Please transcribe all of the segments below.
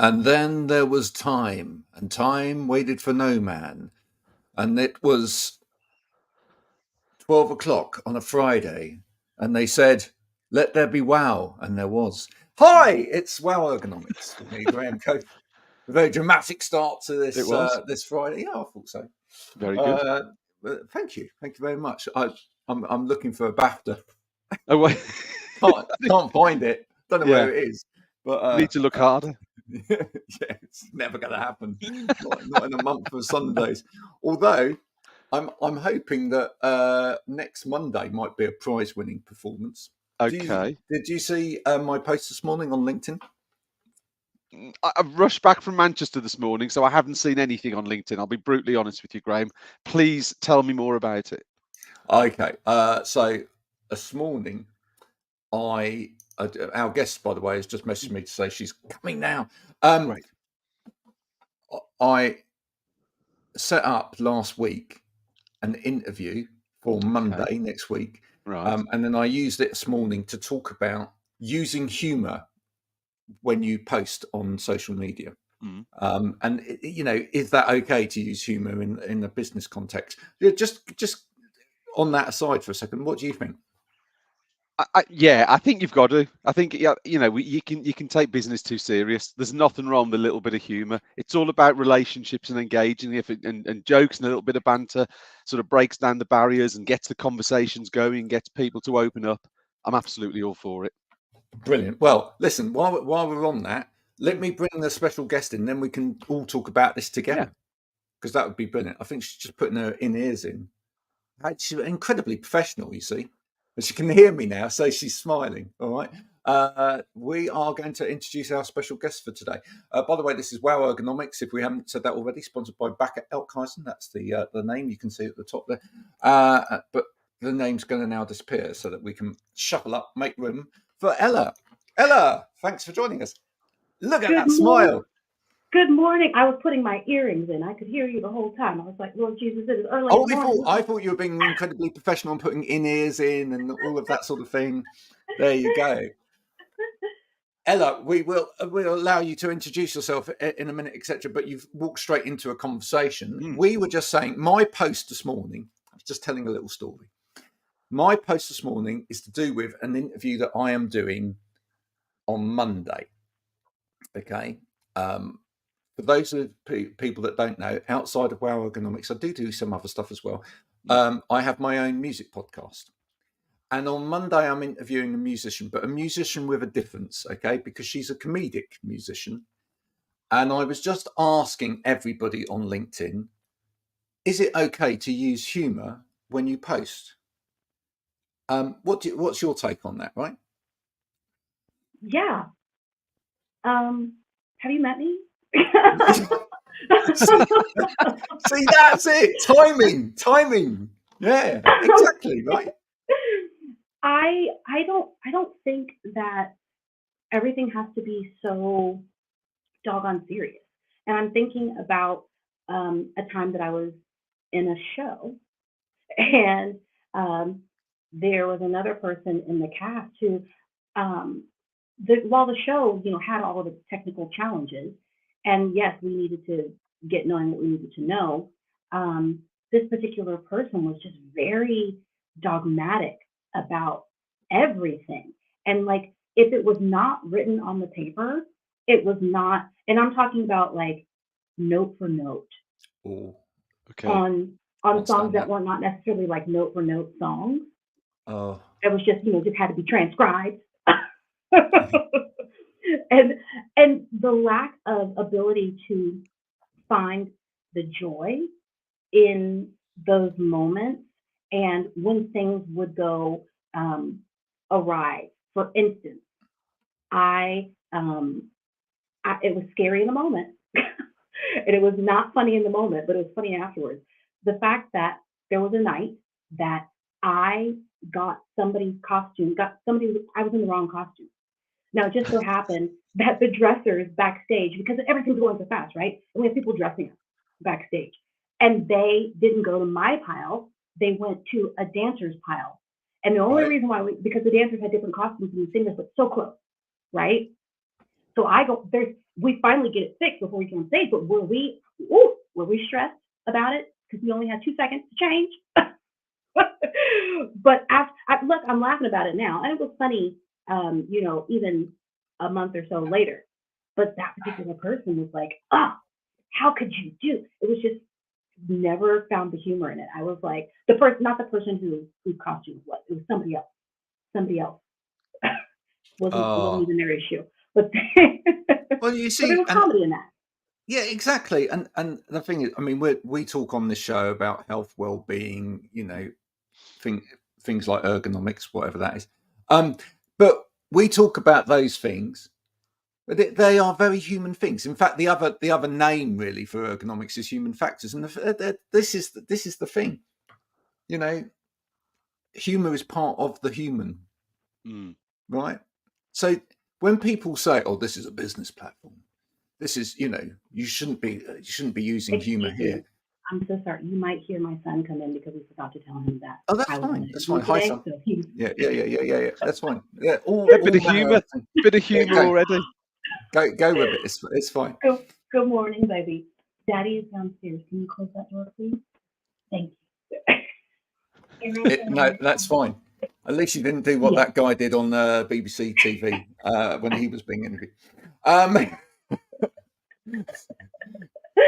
And then there was time, and time waited for no man. And it was 12 o'clock on a Friday, and they said, "Let there be wow," and there was. Hi, it's Wow Ergonomics with me, Graham Coates. A very dramatic start to It was this Friday. Yeah, I thought so. very good. Thank you very much. I'm looking for a BAFTA. Oh, wait. Can't find it. Don't know Yeah. where it is. But Need to look harder. yeah, it's never going to happen. Not in a month of Sundays. Although I'm hoping that next Monday might be a prize-winning performance. Okay. Did you see my post this morning on LinkedIn? I rushed back from Manchester this morning, so I haven't seen anything on LinkedIn. I'll be brutally honest with you, Graham. Please tell me more about it. Okay. So this morning, our guest, by the way, has just messaged me to say she's coming now. Great. I set up last week an interview for Monday next week. Right. And then I used it this morning to talk about using humor when you post on social media. And is that okay to use humor in a business context? Just on that aside for a second, what do you think? Yeah, I think you've got to. I think you can take business too serious. There's nothing wrong with a little bit of humour. It's all about relationships and engaging. And jokes and a little bit of banter sort of breaks down the barriers and gets the conversations going, gets people to open up. I'm absolutely all for it. Brilliant. Well, listen, while we're on that, let me bring the special guest in, then we can all talk about this together, because that would be brilliant. I think she's just putting her in-ears in. She's incredibly professional, you see. But she can hear me now, so she's smiling. All right. We are going to introduce our special guest for today. By the way, this is Wow Ergonomics. If we haven't said that already, sponsored by Bakker Elkhuizen. That's the name you can see at the top there. But the name's going to now disappear so that we can shuffle up, make room for Ella. Ella, thanks for joining us. Look at that smile. Good morning. I was putting my earrings in. I could hear you the whole time. I was like, Lord Jesus, it is early in the morning. I thought you were being incredibly professional and putting in-ears in and all of that sort of thing. There you go. Ella, we'll allow you to introduce yourself in a minute, etc. But you've walked straight into a conversation. We were just saying, my post this morning, I was just telling a little story. My post this morning is to do with an interview that I am doing on Monday. Okay. For those of people that don't know, outside of Wow Ergonomics, I do some other stuff as well. I have my own music podcast. And on Monday, I'm interviewing a musician, but a musician with a difference, okay? Because she's a comedic musician. And I was just asking everybody on LinkedIn, is it okay to use humor when you post? What's your take on that, right? Yeah. Have you met me? See, that's it. Timing. Yeah, exactly, right. I don't think that everything has to be so doggone serious. And I'm thinking about a time that I was in a show, and there was another person in the cast who, while the show, had all of the technical challenges, and yes, we needed to get knowing what we needed to know. This particular person was just very dogmatic about everything, and like if it was not written on the paper, it was not. And I'm talking about like note for note. Oh, okay. On songs that were not necessarily like note for note songs. Oh. It was just just had to be transcribed. and the lack of ability to find the joy in those moments, and when things would go awry. For instance, it was scary in the moment, and it was not funny in the moment, but it was funny afterwards. The fact that there was a night that I got somebody's costume, I was in the wrong costume. Now, it just so happened that the dressers backstage, because everything's going so fast, right? And we have people dressing up backstage, and they didn't go to my pile, they went to a dancer's pile. And the only reason why, because the dancers had different costumes and the singers, but so close, right? So I go, we finally get it fixed before we get on stage. But were we stressed about it because we only had 2 seconds to change? But look, I'm laughing about it now, and it was funny, even a month or so later. But that particular person was like, how could you do? It was just never found the humor in it. I was like, not the person whose costume was. It was somebody else. Somebody else. It wasn't even their issue. But well, you but see, there was comedy in that. Yeah, exactly. And the thing is, I mean, we talk on this show about health, well-being, things like ergonomics, whatever that is. But we talk about those things, but they are very human things. In fact, the other name really for ergonomics is human factors, and this is the thing. Humor is part of the human, right? So when people say, "Oh, this is a business platform," this is, you shouldn't be using humor here. I'm so sorry. You might hear my son come in because we forgot to tell him that. Oh, that's fine. That's fine. Hi, son. So Yeah. That's fine. Yeah, bit of humor already. Go with it. It's fine. Good morning, baby. Daddy is downstairs. Can you close that door, please? Thank you. No, that's fine. At least you didn't do what that guy did on BBC TV when he was being interviewed.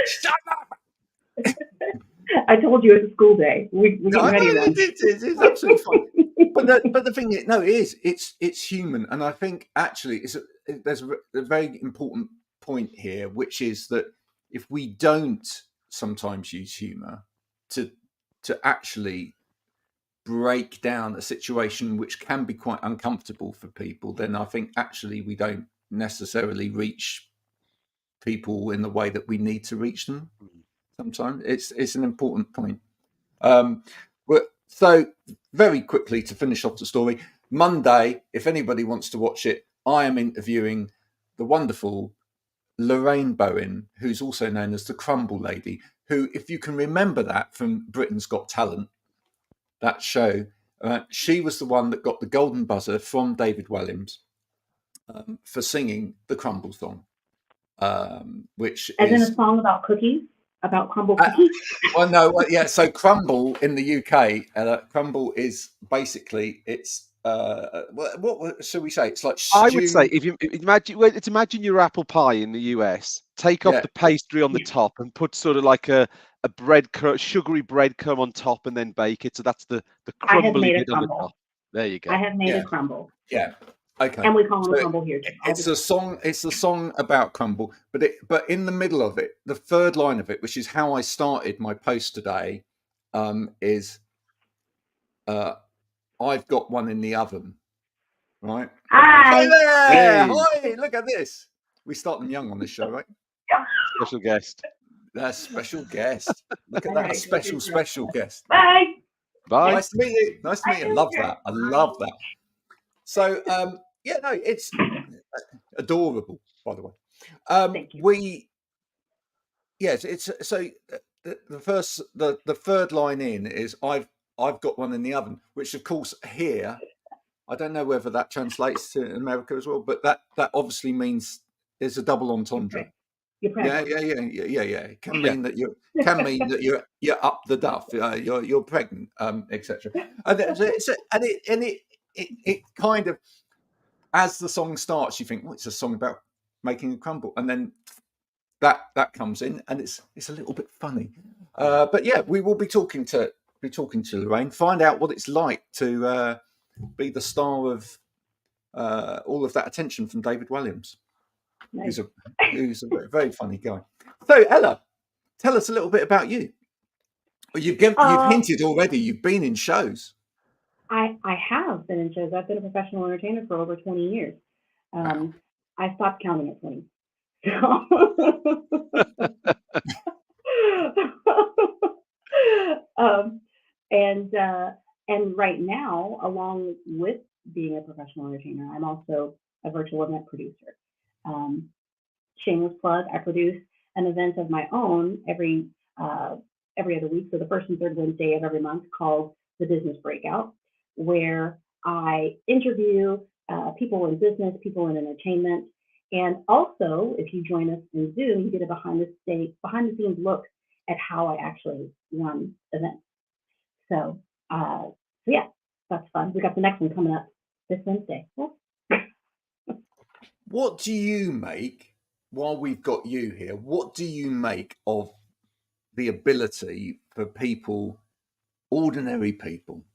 Shut up! I told you it's a school day. We get ready. It's absolutely fine. But the thing is, no, it is. It's human, and I think actually there's a very important point here, which is that if we don't sometimes use humour to actually break down a situation which can be quite uncomfortable for people, then I think actually we don't necessarily reach people in the way that we need to reach them. Sometimes it's an important point. So very quickly to finish off the story, Monday, if anybody wants to watch it, I am interviewing the wonderful Lorraine Bowen, who's also known as the Crumble Lady, who, if you can remember that from Britain's Got Talent, that show, she was the one that got the golden buzzer from David Walliams for singing the Crumble song, which is in a song about cookies, about crumble cookies. So Crumble in the UK, Crumble is basically what should we say? It's like stew. I would say if you imagine your apple pie in the US, take off the pastry on the top and put sort of like a sugary breadcrumb on top and then bake it. So that's the crumbly bit on the top. There you go. I have made a crumble. Yeah. Okay. And we call them crumble here too. It's a song about crumble, but in the middle of it, the third line of it, which is how I started my post today, is I've got one in the oven. Right? Hi. Hey there! Hey. Hi, look at this. We start them young on this show, right? Special guest. That's special guest. Look at that, special guest. Bye. Bye. Nice to meet you. Nice to meet you. I love that. So, it's adorable, by the way. Thank you. It's so the third line in is I've got one in the oven, which of course here, I don't know whether that translates to America as well, but that obviously means there's a double entendre. You're pregnant. Yeah. It can mean that you're up the duff, you're pregnant, etc. And it kind of, as the song starts, you think, well, it's a song about making a crumble, and then that comes in, and it's a little bit funny. But yeah, we will be talking to Lorraine, find out what it's like to be the star of all of that attention from David Walliams. Nice. Who's a very funny guy. So Ella, tell us a little bit about you. Well, you've hinted already. You've been in shows. I have been in shows. I've been a professional entertainer for over 20 years. Wow. I stopped counting at 20. And right now, along with being a professional entertainer, I'm also a virtual event producer. Shameless plug, I produce an event of my own every other week, so the first and third Wednesday of every month, called the Business Breakout, where I interview people in business, people in entertainment, And also, if you join us in Zoom, you get a behind the scenes look at how I actually run events. So, yeah, that's fun. We got the next one coming up this Wednesday. What do you make, while we've got you here, what do you make of the ability for people, ordinary people,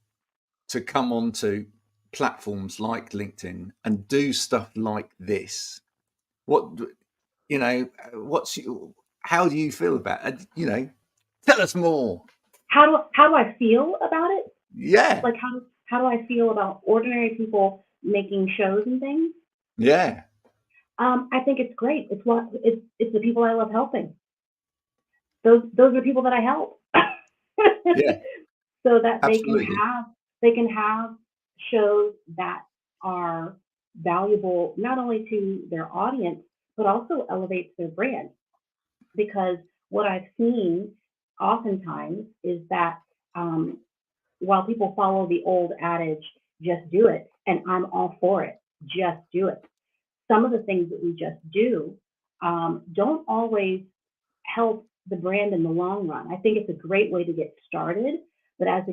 to come onto platforms like LinkedIn and do stuff like this? What, you know, how do you feel about it? You know, tell us more. How do I feel about it? Yeah. Like how do I feel about ordinary people making shows and things? Yeah. I think it's great. It's the people I love helping. Those are the people that I help. Yeah. So that Absolutely. they can have shows that are valuable not only to their audience but also elevates their brand. Because what I've seen oftentimes is that while people follow the old adage, just do it, and I'm all for it, just do it. Some of the things that we just do don't always help the brand in the long run. I think it's a great way to get started, but as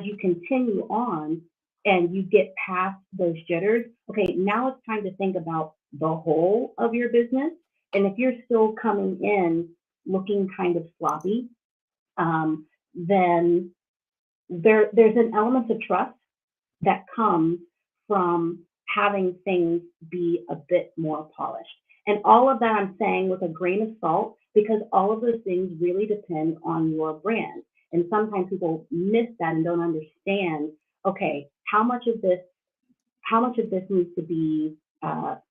you continue on and you get past those jitters, okay, now it's time to think about the whole of your business. And if you're still coming in looking kind of sloppy, then there's an element of trust that comes from having things be a bit more polished. And all of that I'm saying with a grain of salt, because all of those things really depend on your brand. And sometimes people miss that and don't understand, okay, how much of this needs to be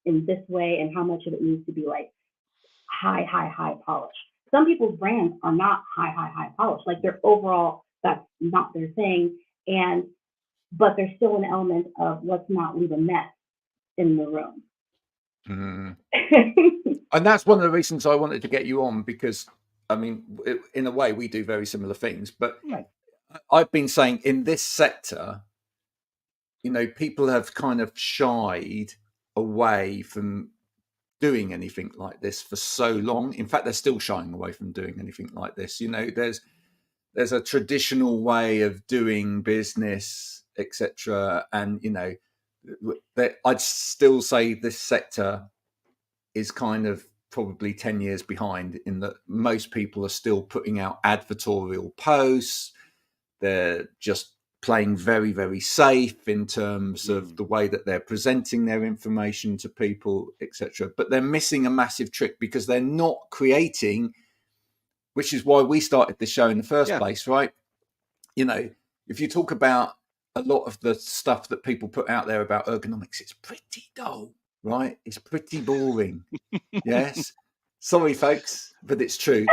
in this way, and how much of it needs to be like high polish. Some people's brands are not high polish. Like their overall, that's not their thing. But there's still an element of let's not leave a mess in the room. Mm. And that's one of the reasons I wanted to get you on, because I mean, in a way, we do very similar things. But Right. I've been saying in this sector, you know, people have kind of shied away from doing anything like this for so long. In fact, they're still shying away from doing anything like this. You know, there's a traditional way of doing business, etc. And you know, I'd still say this sector is kind of probably 10 years behind, in that most people are still putting out advertorial posts. They're just playing very, very safe in terms of the way that they're presenting their information to people, etc. But they're missing a massive trick, because they're not creating, which is why we started the show in the first place, right? You know, if you talk about a lot of the stuff that people put out there about ergonomics, it's pretty dull, right? It's pretty boring. Yes. Sorry, folks, but it's true.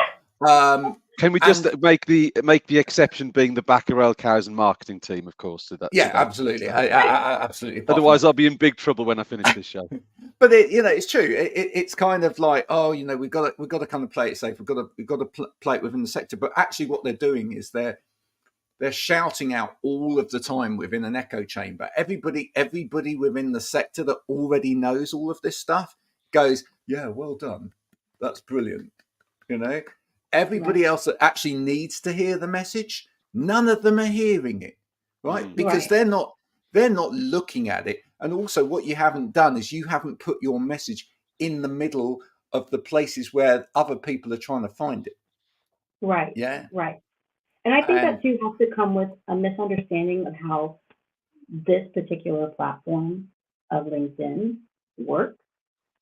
Can we just make the exception being the Bakker Elkhuizen marketing team, of course? To that, yeah, to that. absolutely, absolutely. Otherwise, I'll be in big trouble when I finish this show. But you know, it's true. It's kind of like, oh, you know, we've got to kind of play it safe. We've got to play it within the sector. But actually, what they're doing is they're shouting out all of the time within an echo chamber. Everybody within the sector that already knows all of this stuff goes, yeah, well done, that's brilliant. You know, everybody else that actually needs to hear the message, none of them are hearing it, right? Because they're not looking at it. And also, what you haven't done is you haven't put your message in the middle of the places where other people are trying to find it. Right. Yeah. Right. And I think that too has to come with a misunderstanding of how this particular platform of LinkedIn works.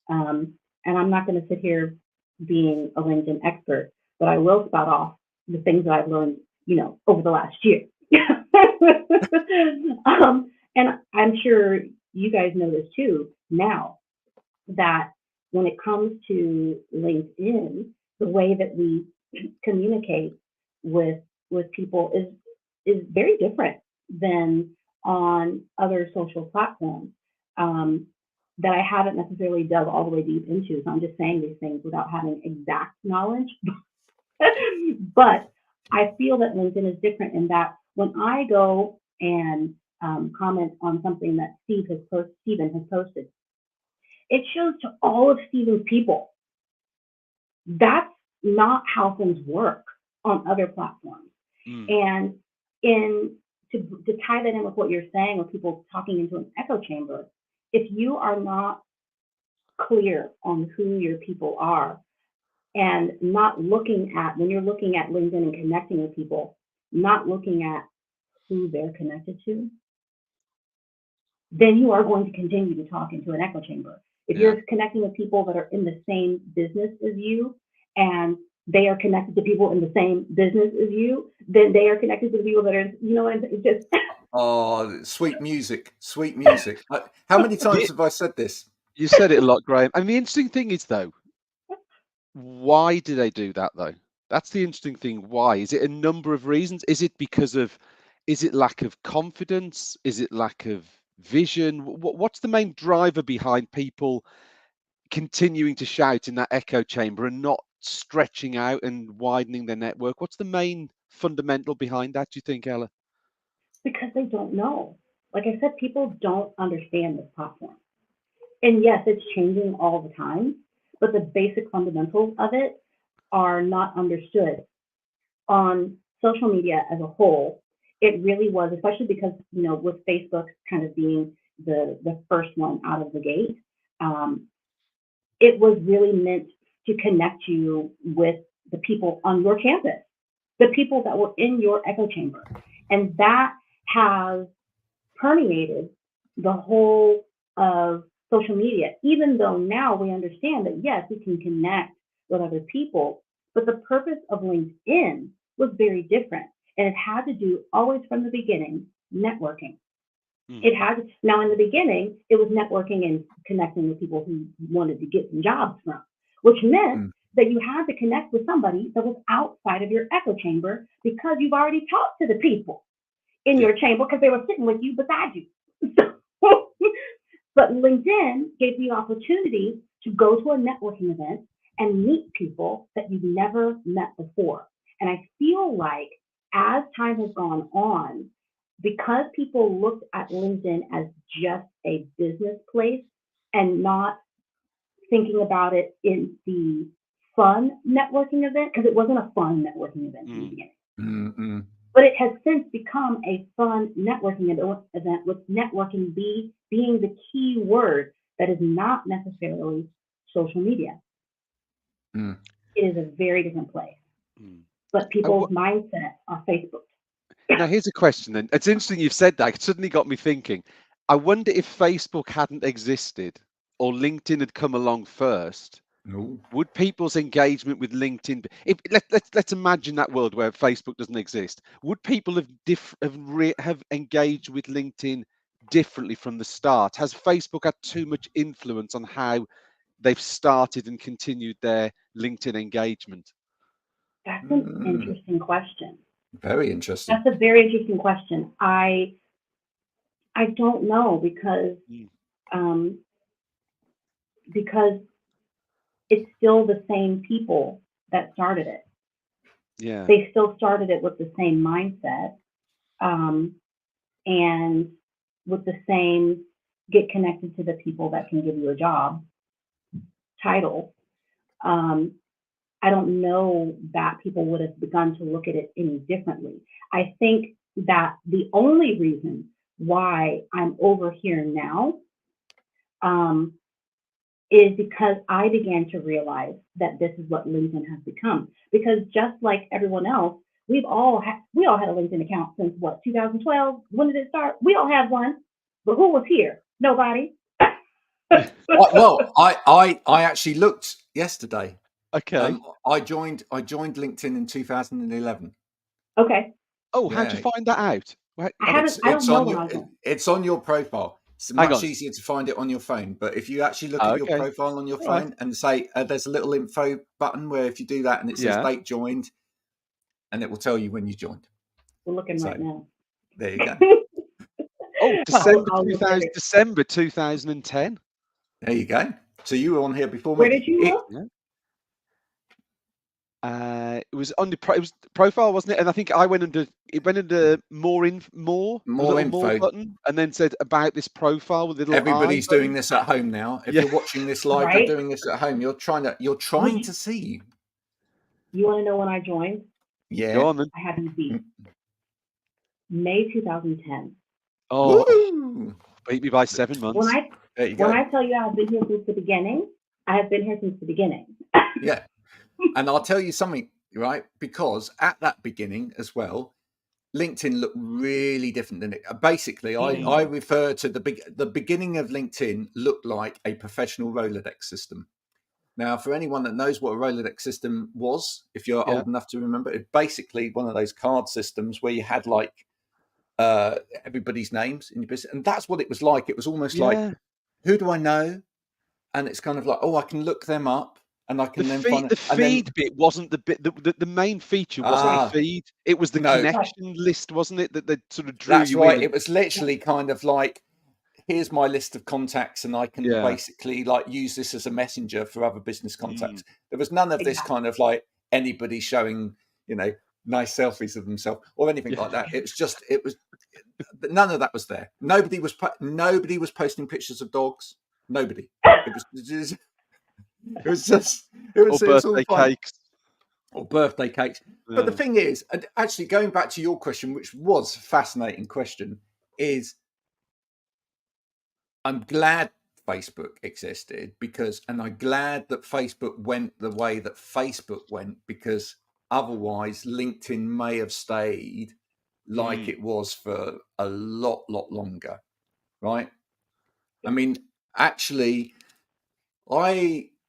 And I'm not going to sit here being a LinkedIn expert, but I will spout off the things that I've learned, you know, over the last year. And I'm sure you guys know this too now, that when it comes to LinkedIn, the way that we communicate with people is very different than on other social platforms that I haven't necessarily dug all the way deep into. So I'm just saying these things without having exact knowledge. But I feel that LinkedIn is different in that when I go and comment on something that Steven has posted, it shows to all of Stephen's people. That's not how things work on other platforms. And to tie that in with what you're saying, with people talking into an echo chamber, if you are not clear on who your people are and not looking at, when you're looking at LinkedIn and connecting with people, not looking at who they're connected to, then you are going to continue to talk into an echo chamber. If you're connecting with people that are in the same business as you, and they are connected to people in the same business as you, then they are connected to the people that are, you know, it's just. Oh, sweet music, sweet music. How many times have I said this? You said it a lot, Graham. And the interesting thing is, though, why do they do that, though? That's the interesting thing. Why? Is it a number of reasons? Is it lack of confidence? Is it lack of vision? What's the main driver behind people continuing to shout in that echo chamber and not stretching out and widening their network? What's the main fundamental behind that, do you think, Ella? Because they don't know. Like I said, people don't understand this platform. And yes, it's changing all the time, but the basic fundamentals of it are not understood. On social media as a whole, it really was, especially because, you know, with Facebook kind of being the first one out of the gate, it was really meant to connect you with the people on your campus, the people that were in your echo chamber. And that has permeated the whole of social media, even though now we understand that, yes, we can connect with other people, but the purpose of LinkedIn was very different. And it had to do, always from the beginning, networking. It had, now in the beginning, it was networking and connecting with people who wanted to get some jobs from, which meant that you had to connect with somebody that was outside of your echo chamber because you've already talked to the people in your chamber because they were sitting with you beside you. But LinkedIn gave you the opportunity to go to a networking event and meet people that you've never met before. And I feel like as time has gone on, because people looked at LinkedIn as just a business place and not thinking about it in the fun networking event, because it wasn't a fun networking event in the beginning. But it has since become a fun networking event, with networking being the key word that is not necessarily social media. It is a very different place. But people's mindset are Facebook. Now, here's a question then. It's interesting you've said that. It suddenly got me thinking. I wonder if Facebook hadn't existed or LinkedIn had come along first. Would people's engagement with LinkedIn, let's imagine that world where Facebook doesn't exist, would people have engaged with LinkedIn differently from the start? Has Facebook had too much influence on how they've started and continued their LinkedIn engagement? That's an interesting question. Very interesting. That's a very interesting question. I don't know, because it's still the same people that started it. Yeah. They still started it with the same mindset, and with the same get connected to the people that can give you a job title. I don't know that people would have begun to look at it any differently. I think that the only reason why I'm over here now is because I began to realize that this is what LinkedIn has become. Because just like everyone else, we all had a LinkedIn account since what, 2012? When did it start? We all have one, but who was here? Nobody. Well, I actually looked yesterday. Okay. I joined LinkedIn in 2011. Okay. Oh, how'd you find that out? I don't know what I was doing. It's on your profile. It's much easier to find it on your phone. But if you actually look at your profile on your phone and say, there's a little info button where if you do that and it says date joined, and it will tell you when you joined. We're looking right now. There you go. Oh, December 2010. There you go. So you were on here before me. Where did you look? It was under it was profile, wasn't it? And I think I went under more a More little more info. button, and then said about this profile with a little Everybody's eye doing button. this at home now. If Yeah. you're watching this live, Right? you're doing this at home. You're trying to see. You want to know when I joined? Yeah. Go on then. I have you beat. May 2010. Oh, Woo! beat me by 7 months. There you go. When I tell you I've been here since the beginning, I have been here since the beginning. Yeah. And I'll tell you something, right? Because at that beginning as well, LinkedIn looked really different than it. Basically, I refer to the beginning of LinkedIn looked like a professional Rolodex system. Now, for anyone that knows what a Rolodex system was, if you're old enough to remember, it's basically one of those card systems where you had like everybody's names in your business. And that's what it was like. It was almost like, who do I know? And it's kind of like, oh, I can look them up. And I can the feed bit wasn't the bit. The main feature wasn't the feed. It was the connection list, wasn't it? That sort of drew you in. It was literally kind of like, here's my list of contacts, and I can basically like use this as a messenger for other business contacts. There was none of this kind of like anybody showing, nice selfies of themselves or anything like that. It was none of that was there. Nobody was posting pictures of dogs. Nobody. It was all cakes. Or birthday cakes. But the thing is, and actually going back to your question, which was a fascinating question, is I'm glad Facebook existed and I'm glad that Facebook went the way that Facebook went, because otherwise LinkedIn may have stayed like it was for a lot longer, right? I mean, actually,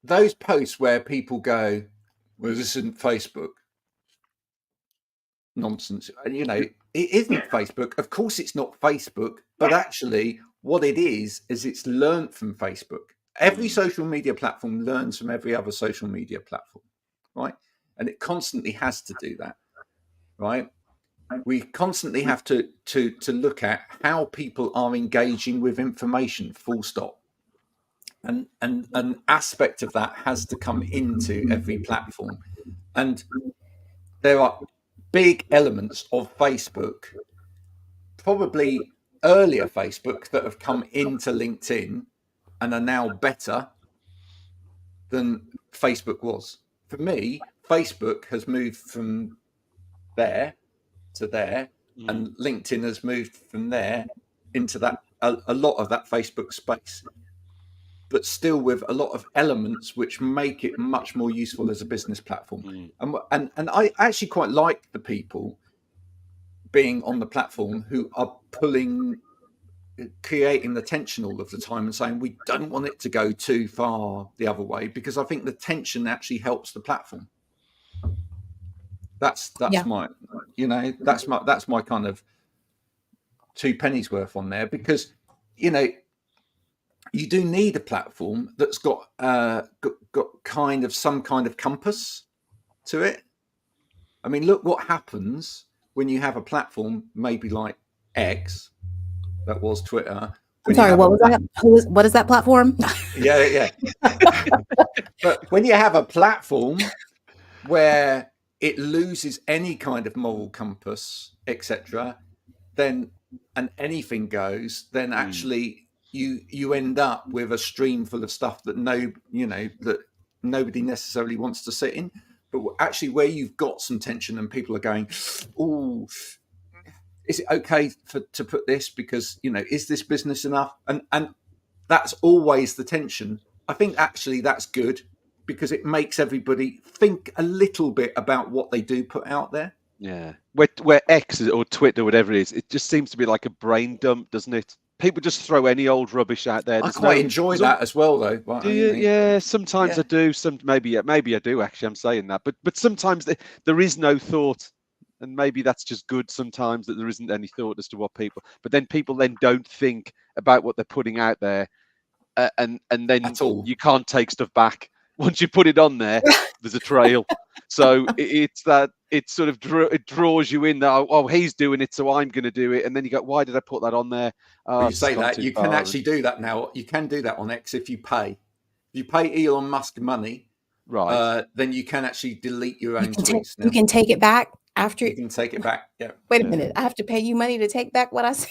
those posts where people go, well, this isn't Facebook. Nonsense. It isn't Facebook. Of course it's not Facebook, but actually what it is it's learned from Facebook. Every social media platform learns from every other social media platform, right? And it constantly has to do that, right? We constantly have to look at how people are engaging with information, full stop. And an aspect of that has to come into every platform. And there are big elements of Facebook, probably earlier Facebook, that have come into LinkedIn and are now better than Facebook was. For me, Facebook has moved from there to there, and LinkedIn has moved from there into that a lot of that Facebook space, but still with a lot of elements which make it much more useful as a business platform. And I actually quite like the people being on the platform who are creating the tension all of the time and saying we don't want it to go too far the other way, because I think the tension actually helps the platform. That's my that's my kind of 2 pennies worth on there, because you do need a platform that's got kind of some kind of compass to it. I mean, look what happens when you have a platform maybe like X, that was Twitter. I'm sorry, what was that? What is that platform? Yeah. But when you have a platform where it loses any kind of moral compass, etc., then and anything goes, then actually you end up with a stream full of stuff that that nobody necessarily wants to sit in. But actually, where you've got some tension and people are going, oh, is it okay to put this, because is this business enough? And that's always the tension. I think actually that's good, because it makes everybody think a little bit about what they do put out there. Yeah, where X or Twitter, whatever it is, it just seems to be like a brain dump, doesn't it? People just throw any old rubbish out there. I quite enjoy that as well, though. Do you? Yeah, sometimes I do. Maybe I do. Actually, I'm saying that, but sometimes there is no thought, and maybe that's just good. Sometimes that there isn't any thought as to what people. But then people don't think about what they're putting out there, and then you can't take stuff back. Once you put it on there, there's a trail. So it sort of it draws you in. That he's doing it, so I'm going to do it. And then you go, why did I put that on there? You say that you can actually do that now. You can do that on X if you pay. If you pay Elon Musk money, Right. then you can actually delete your own You can tweets now. you can take it back after. You can take it back. Yeah. Wait a Yeah. minute. I have to pay you money to take back what I said.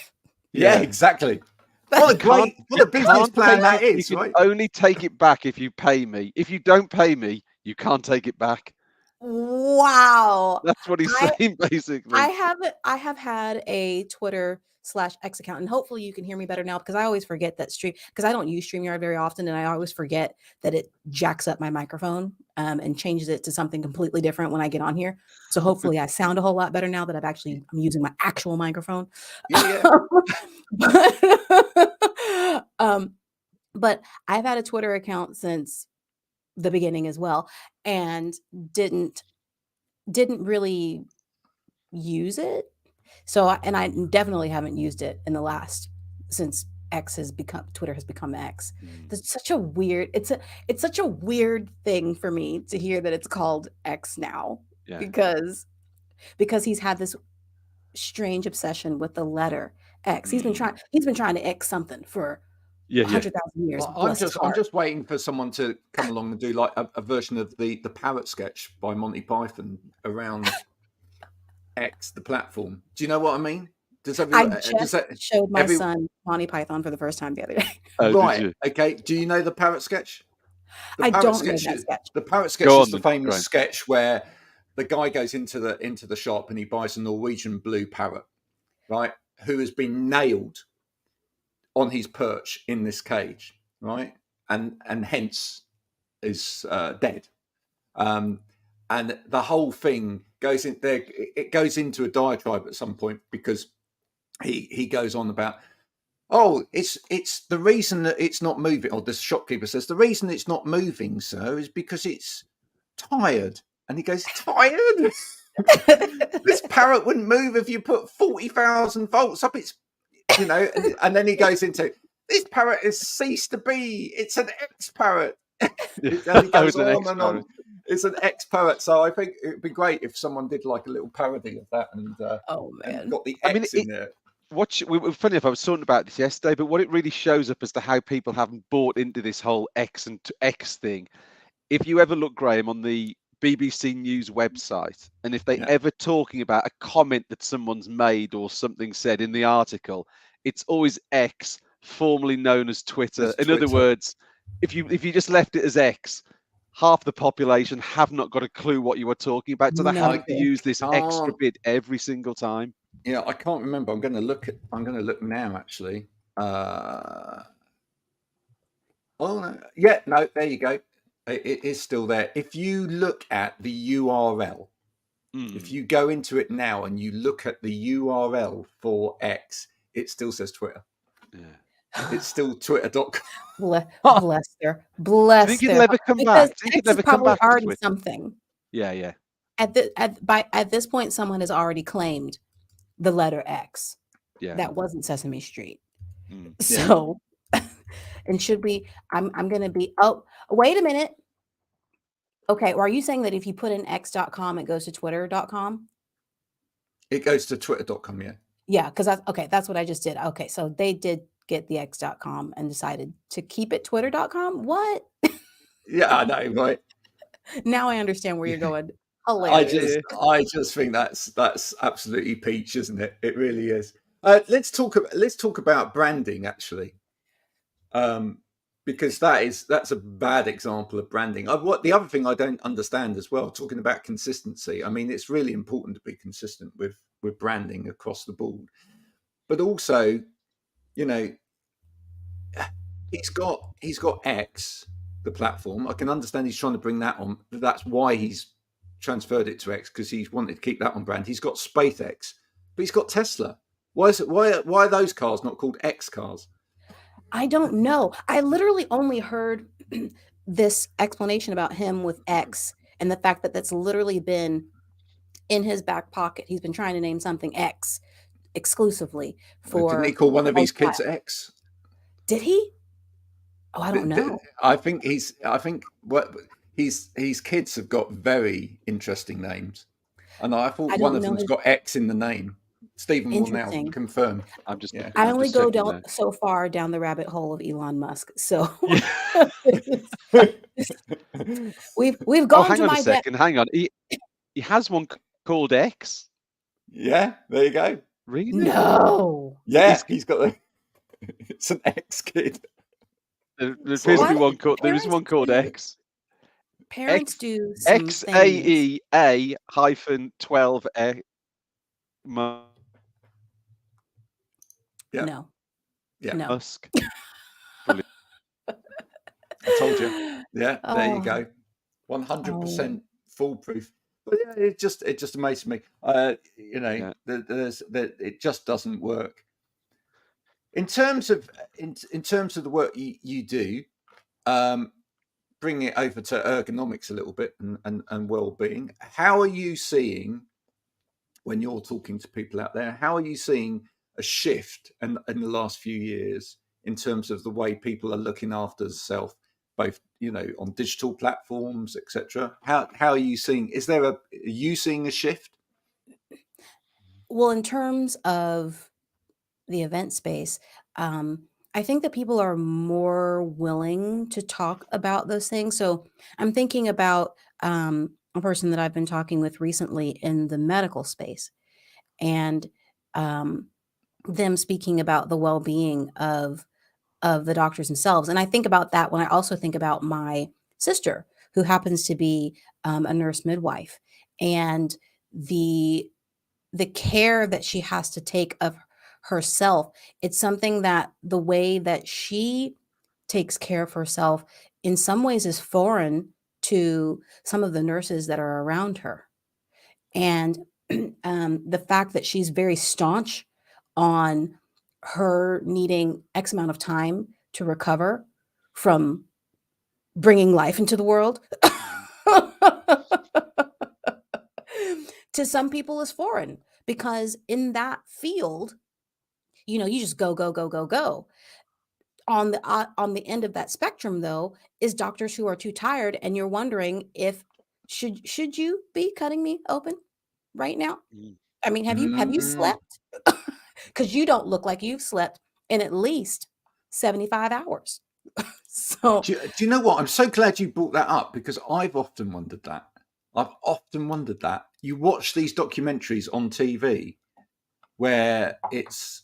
Yeah, Yeah. exactly. What a great, what a business plan that is, you can right? only take it back if you pay me. If you don't pay me, you can't take it back. Wow. That's what he's saying, basically. I have had a Twitter/X account, and hopefully you can hear me better now, because I always forget that because I don't use StreamYard very often, and I always forget that it jacks up my microphone and changes it to something completely different when I get on here. So hopefully I sound a whole lot better now that I'm using my actual microphone. Yeah, But I've had a Twitter account since the beginning as well, and didn't really use it. So I definitely haven't used it in the last, since Twitter has become X. It's such a weird, it's such a weird thing for me to hear that it's called X now. Yeah. because he's had this strange obsession with the letter X. He's been trying to X something for 100,000 years. Well, I'm just waiting for someone to come along and do like a version of the parrot sketch by Monty Python around X, the platform. Do you know what I mean? I just showed my son Monty Python for the first time the other day. Right. Okay. Do you know the parrot sketch? I don't know that sketch. The parrot sketch is the famous sketch where the guy goes into the shop and he buys a Norwegian blue parrot, right? Who has been nailed on his perch in this cage, right? And hence is dead. And the whole thing goes in there. It goes into a diatribe at some point, because he goes on about, oh, it's the reason that it's not moving. Or the shopkeeper says, the reason it's not moving, sir, is because it's tired. And he goes, tired? This parrot wouldn't move if you put 40,000 volts up its, and then he goes into, this parrot has ceased to be. It's an X-parrot. And he goes on and on. It's an X-parrot. So I think it'd be great if someone did like a little parody of that and, and got the X in there. Funny enough, I was talking about this yesterday, but what it really shows up as to how people haven't bought into this whole X and X thing. If you ever look, Graham, on the BBC News website, and if they ever talking about a comment that someone's made or something said in the article, it's always X, formerly known as Twitter. In other words, if you just left it as X, half the population have not got a clue what you were talking about, so they're having to use this extra bit every single time. Yeah, I can't remember. I'm going to look now, actually. Oh no, yeah, no, there you go. It is still there. If you look at the URL, if you go into it now and you look at the URL for X, it still says Twitter. Yeah, it's still twitter.com. Bless her. Bless her. Think it'll ever come back? Think it'll ever come back? Already something. Yeah. At this point, someone has already claimed the letter X. Yeah, that wasn't Sesame Street. So, and should we? I'm going to be. Oh, wait a minute. Okay, well, are you saying that if you put in x.com, it goes to twitter.com? It goes to twitter.com, yeah. Yeah, because that's what I just did. Okay, so they did get the x.com and decided to keep it twitter.com. What? Yeah, I know, right? Now I understand where you're going. Hilarious. I just think that's absolutely peach, isn't it? It really is. Let's talk about branding, actually. Because that's a bad example of branding. What the other thing I don't understand as well, talking about consistency. I mean, it's really important to be consistent with branding across the board, but also, he's got X, the platform. I can understand he's trying to bring that on. That's why he's transferred it to X, because he's wanted to keep that on brand. He's got SpaceX, but he's got Tesla. Why are those cars not called X cars? I don't know. I literally only heard this explanation about him with X and the fact that that's literally been in his back pocket. He's been trying to name something X exclusively for. Didn't he call one of his kids X? Did he? Oh, I don't know. I think his kids have got very interesting names, and I thought one of them's got X in the name. Stephen will now Interesting. confirm. I'm just. Yeah. I I'm only just go checking down there. so far down the rabbit hole of Elon Musk. So Yeah. we've Oh, gone hang to on a my depth. second. Hang on. He has one called X. Yeah, there you go. Really? No. Yeah, he's got the. It's an X kid. There appears to be What? one called. There is one called X. Parents X do some things. XAEA hyphen 12 Yeah. No. Yeah. No. Musk. I told you. Yeah, there you Oh. go. 100% foolproof. But yeah, it just amazes me. You know, Yeah. it just doesn't work. In terms of the work you do, bring it over to ergonomics a little bit and well-being. How are you seeing, when you're talking to people out there, how are you seeing a shift in the last few years in terms of the way people are looking after self, both, you know, on digital platforms, etc.? How are you seeing? Are you seeing a shift? Well, in terms of the event space, I think that people are more willing to talk about those things. So I'm thinking about a person that I've been talking with recently in the medical space, and um, them speaking about the well-being of the doctors themselves. And I think about that when I also think about my sister, who happens to be a nurse midwife, and the care that she has to take of herself. It's something that the way that she takes care of herself in some ways is foreign to some of the nurses that are around her. And the fact that she's very staunch on her needing X amount of time to recover from bringing life into the world to some people is foreign, because in that field, you know, you just go, go, go, go, go. On the end of that spectrum, though, is doctors who are too tired, and you're wondering if should you be cutting me open right now? Mm. I mean, have you slept? Because you don't look like you've slept in at least 75 hours. So Do you know what? I'm so glad you brought that up, because I've often wondered that. You watch these documentaries on TV where it's,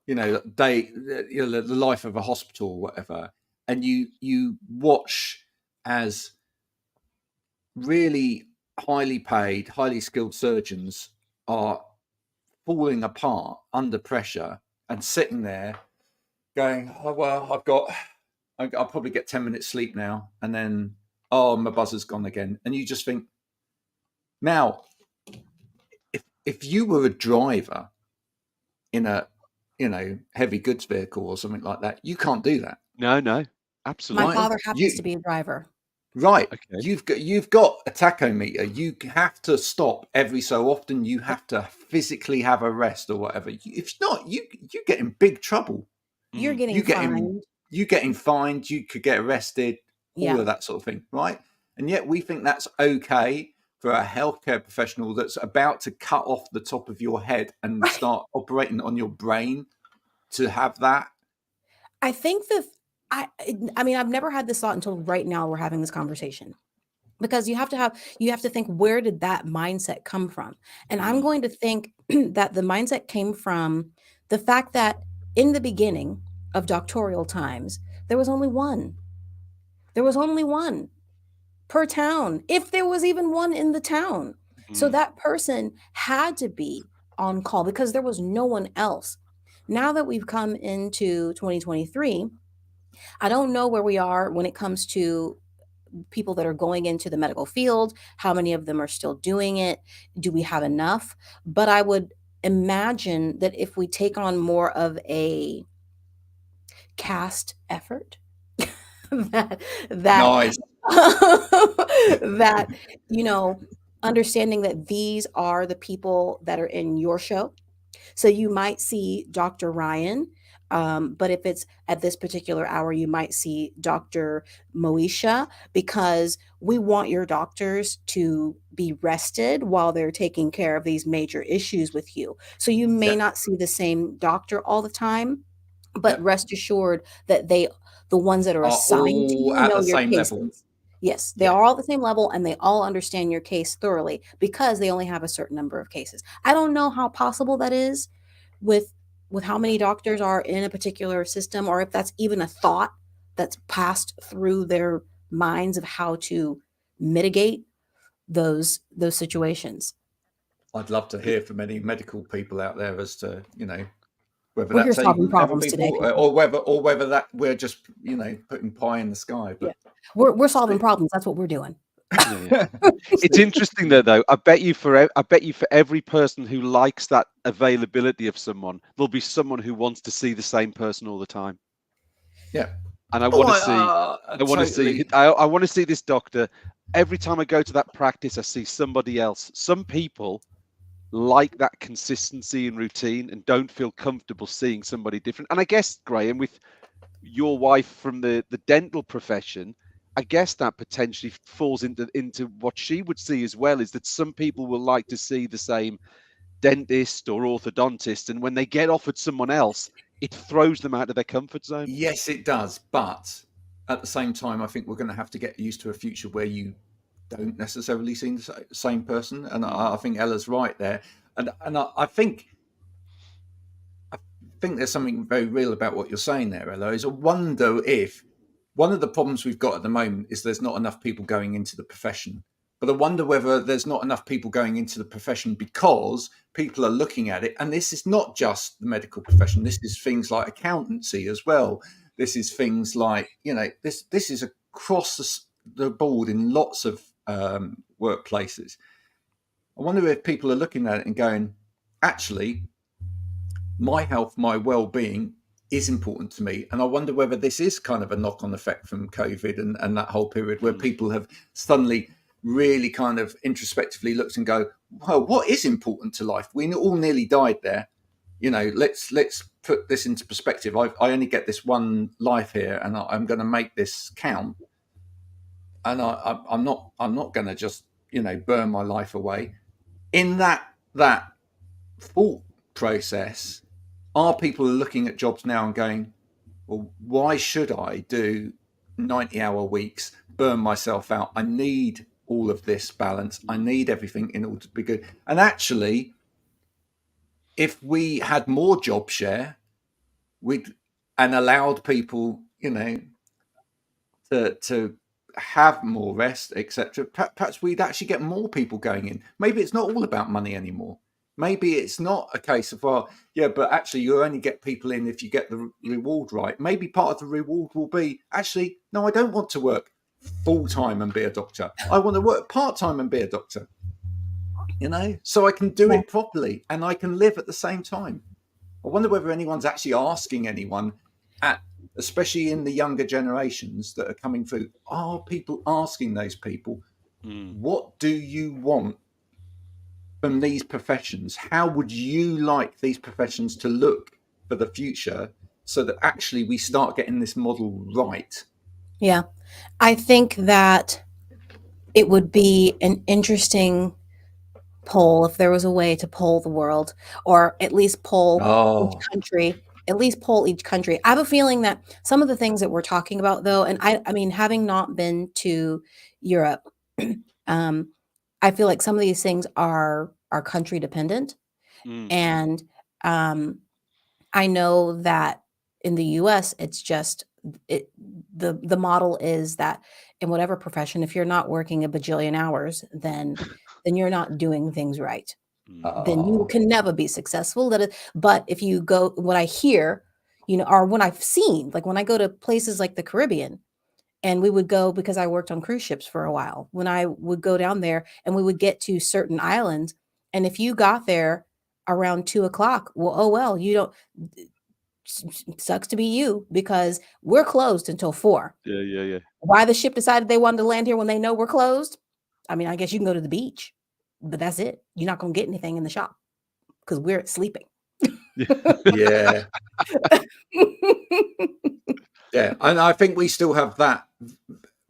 you know, the life of a hospital or whatever, and you watch as really highly paid, highly skilled surgeons are falling apart under pressure and sitting there going, oh, well, I'll probably get 10 minutes sleep now, and then, oh, my buzzer's gone again. And you just think, now, if you were a driver in a, you know, heavy goods vehicle or something like that, you can't do that. No, absolutely. my father happens to be a driver. Right. Okay. You've got a tachometer. You have to stop every so often. You have to physically have a rest or whatever. If not, you get in big trouble. You're Mm. getting fined. You getting fined. You could get arrested. All Yeah. of that sort of thing, right? And yet we think that's okay for a healthcare professional that's about to cut off the top of your head and start operating on your brain to have that. I think I mean, I've never had this thought until right now we're having this conversation. Because you have to think, where did that mindset come from? And I'm going to think that the mindset came from the fact that in the beginning of doctoral times, there was only one. There was only one per town, if there was even one in the town. So that person had to be on call because there was no one else. Now that we've come into 2023, I don't know where we are when it comes to people that are going into the medical field. How many of them are still doing it? Do we have enough? But I would imagine that if we take on more of a cast effort, that Nice. that, you know, understanding that these are the people that are in your show. So you might see Dr. Ryan But if it's at this particular hour, you might see Dr. Moesha, because we want your doctors to be rested while they're taking care of these major issues with you. So you may Yeah. not see the same doctor all the time, but Yeah. rest assured that the ones that are Are assigned to all you at know the your same level. cases. Yes, they Yeah. are all at the same level, and they all understand your case thoroughly because they only have a certain number of cases. I don't know how possible that is with how many doctors are in a particular system, or if that's even a thought that's passed through their minds of how to mitigate those situations. I'd love to hear from any medical people out there as to, whether We're here that's solving even ever problems been today, thought, people. or whether that we're just, putting pie in the sky. Yeah. But We're solving problems. That's what we're doing. Yeah. It's interesting though. I bet you for every person who likes that availability of someone, there'll be someone who wants to see the same person all the time. Yeah. And I Oh, want to see. I want to see. totally. I want to see this doctor. Every time I go to that practice, I see somebody else. Some people like that consistency and routine and don't feel comfortable seeing somebody different. And I guess, Graham, with your wife from the dental profession, I guess that potentially falls into what she would see as well, is that some people will like to see the same dentist or orthodontist, and when they get offered someone else, it throws them out of their comfort zone. Yes, it does. But at the same time, I think we're going to have to get used to a future where you don't necessarily see the same person. And I think Ella's right there. And I think there's something very real about what you're saying there, Ella. Is I wonder if one of the problems we've got at the moment is there's not enough people going into the profession. But I wonder whether there's not enough people going into the profession because people are looking at it. And this is not just the medical profession. This is things like accountancy as well. This is things like, this is across the board in lots of workplaces. I wonder if people are looking at it and going, actually, my health, my well-being is important to me. And I wonder whether this is kind of a knock-on effect from COVID and that whole period where people have suddenly really kind of introspectively looked and go, well, what is important to life? We all nearly died there. Let's put this into perspective. I only get this one life here, and I'm going to make this count. And I'm not going to just burn my life away. In that thought process, are people looking at jobs now and going, well, why should I do 90-hour weeks, burn myself out? I need all of this balance. I need everything in order to be good. And actually, if we had more job share, and allowed people, to have more rest, etc., perhaps we'd actually get more people going in. Maybe it's not all about money anymore. Maybe it's not a case of, well, yeah, but actually you only get people in if you get the reward right. Maybe part of the reward will be, actually, no, I don't want to work full-time and be a doctor. I want to work part-time and be a doctor, so I can do it properly and I can live at the same time. I wonder whether anyone's actually asking anyone, especially in the younger generations that are coming through, are people asking those people, what do you want from these professions? How would you like these professions to look for the future, so that actually we start getting this model right? Yeah. I think that it would be an interesting poll if there was a way to poll the world, or at least poll each country. I have a feeling that some of the things that we're talking about, though, and I mean, having not been to Europe, I feel like some of these things are country dependent. And I know that in the US, it's just the model is that in whatever profession, if you're not working a bajillion hours, then you're not doing things right. Then you can never be successful. But if you go, what I hear, or what I've seen, like when I go to places like the Caribbean, and we would go, because I worked on cruise ships for a while, when I would go down there and we would get to certain islands, and if you got there around 2 o'clock, well, you don't, sucks to be you, because we're closed until 4. Yeah. Why the ship decided they wanted to land here when they know we're closed? I mean, I guess you can go to the beach, but that's it. You're not going to get anything in the shop because we're sleeping. Yeah. Yeah, and I think we still have that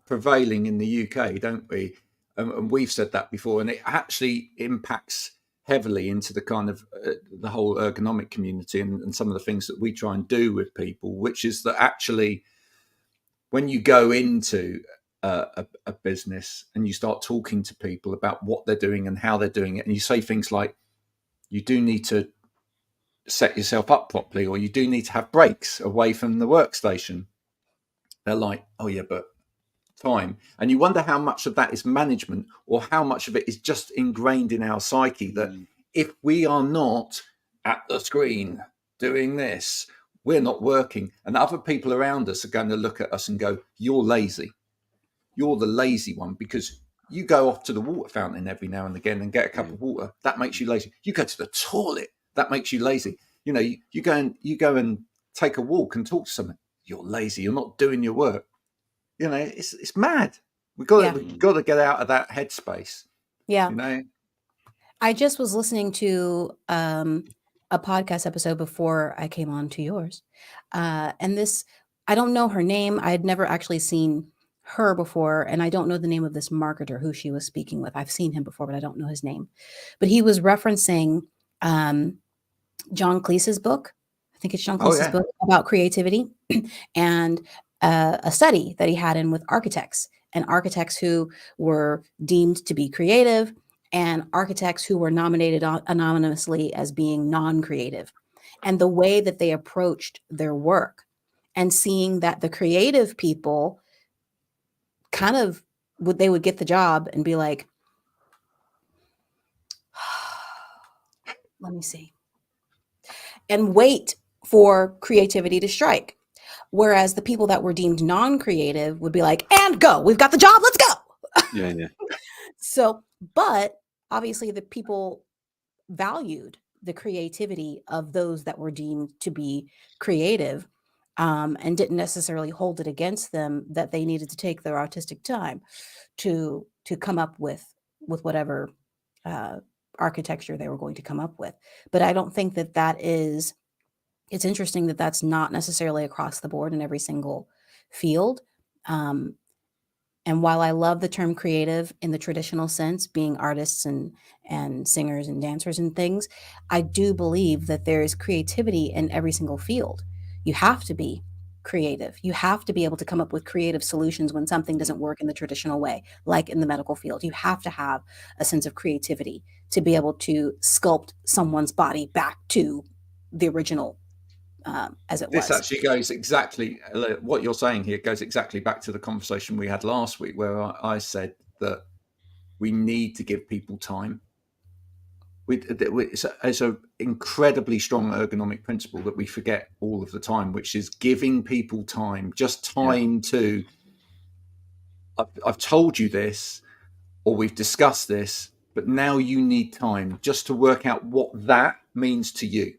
prevailing in the UK, don't we? And we've said that before, and it actually impacts heavily into the kind of the whole ergonomic community and some of the things that we try and do with people, which is that actually when you go into a business and you start talking to people about what they're doing and how they're doing it, and you say things like, you do need to set yourself up properly, or you do need to have breaks away from the workstation. They're like, oh yeah, but time. And you wonder how much of that is management or how much of it is just ingrained in our psyche that if we are not at the screen doing this, we're not working. And other people around us are going to look at us and go, you're lazy. You're the lazy one because you go off to the water fountain every now and again and get a cup of water. That makes you lazy. You go to the toilet. That makes you lazy. You know, you go and take a walk and talk to someone. You're lazy. You're not doing your work. You know, it's mad. We've got to get out of that headspace. Yeah. You know, I just was listening to a podcast episode before I came on to yours, and this, I don't know her name. I had never actually seen her before, and I don't know the name of this marketer who she was speaking with. I've seen him before, but I don't know his name. But he was referencing John Cleese's book. I think it's John Cleese's book about creativity and a study that he had in with architects and architects who were deemed to be creative and architects who were nominated anonymously as being non-creative, and the way that they approached their work, and seeing that the creative people kind of they would get the job and be like, let me see, and wait for creativity to strike. Whereas the people that were deemed non-creative would be like, and go, we've got the job, let's go. Yeah. So, but obviously the people valued the creativity of those that were deemed to be creative, and didn't necessarily hold it against them that they needed to take their artistic time to come up with whatever architecture they were going to come up with. But I don't think that is, it's interesting that that's not necessarily across the board in every single field. And while I love the term creative in the traditional sense, being artists and singers and dancers and things, I do believe that there is creativity in every single field. You have to be creative. You have to be able to come up with creative solutions when something doesn't work in the traditional way, like in the medical field. You have to have a sense of creativity to be able to sculpt someone's body back to the original as it was. This actually goes exactly, what you're saying here goes exactly back to the conversation we had last week, where I said that we need to give people time. It's an incredibly strong ergonomic principle that we forget all of the time, which is giving people time, just time to, I've told you this, or we've discussed this, but now you need time just to work out what that means to you.